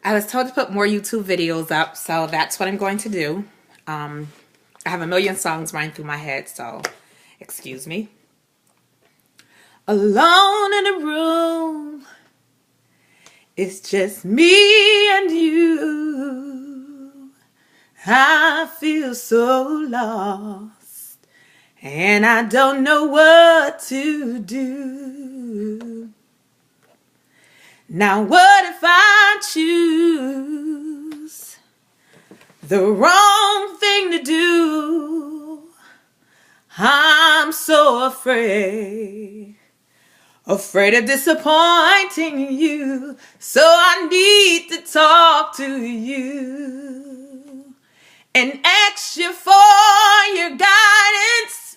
I was told to put more YouTube videos up, so that's what I'm going to do. I have a million songs running through my head, so excuse me. Alone in a room, it's just me and you. I feel so lost, and I don't know what to do. Now what if I choose the wrong thing to do? I'm so afraid of disappointing you. So I need to talk to you and ask you for your guidance,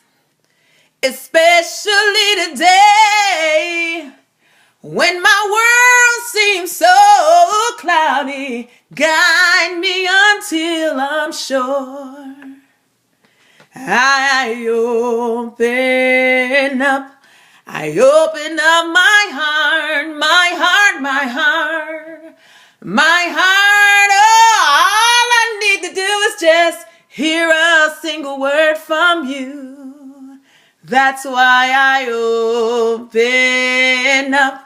especially today when my world seems so cloudy. Guide me until I'm sure I open up my heart, my heart, my heart, my heart. Oh, all I need to do is just hear a single word from you. That's why I open up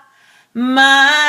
my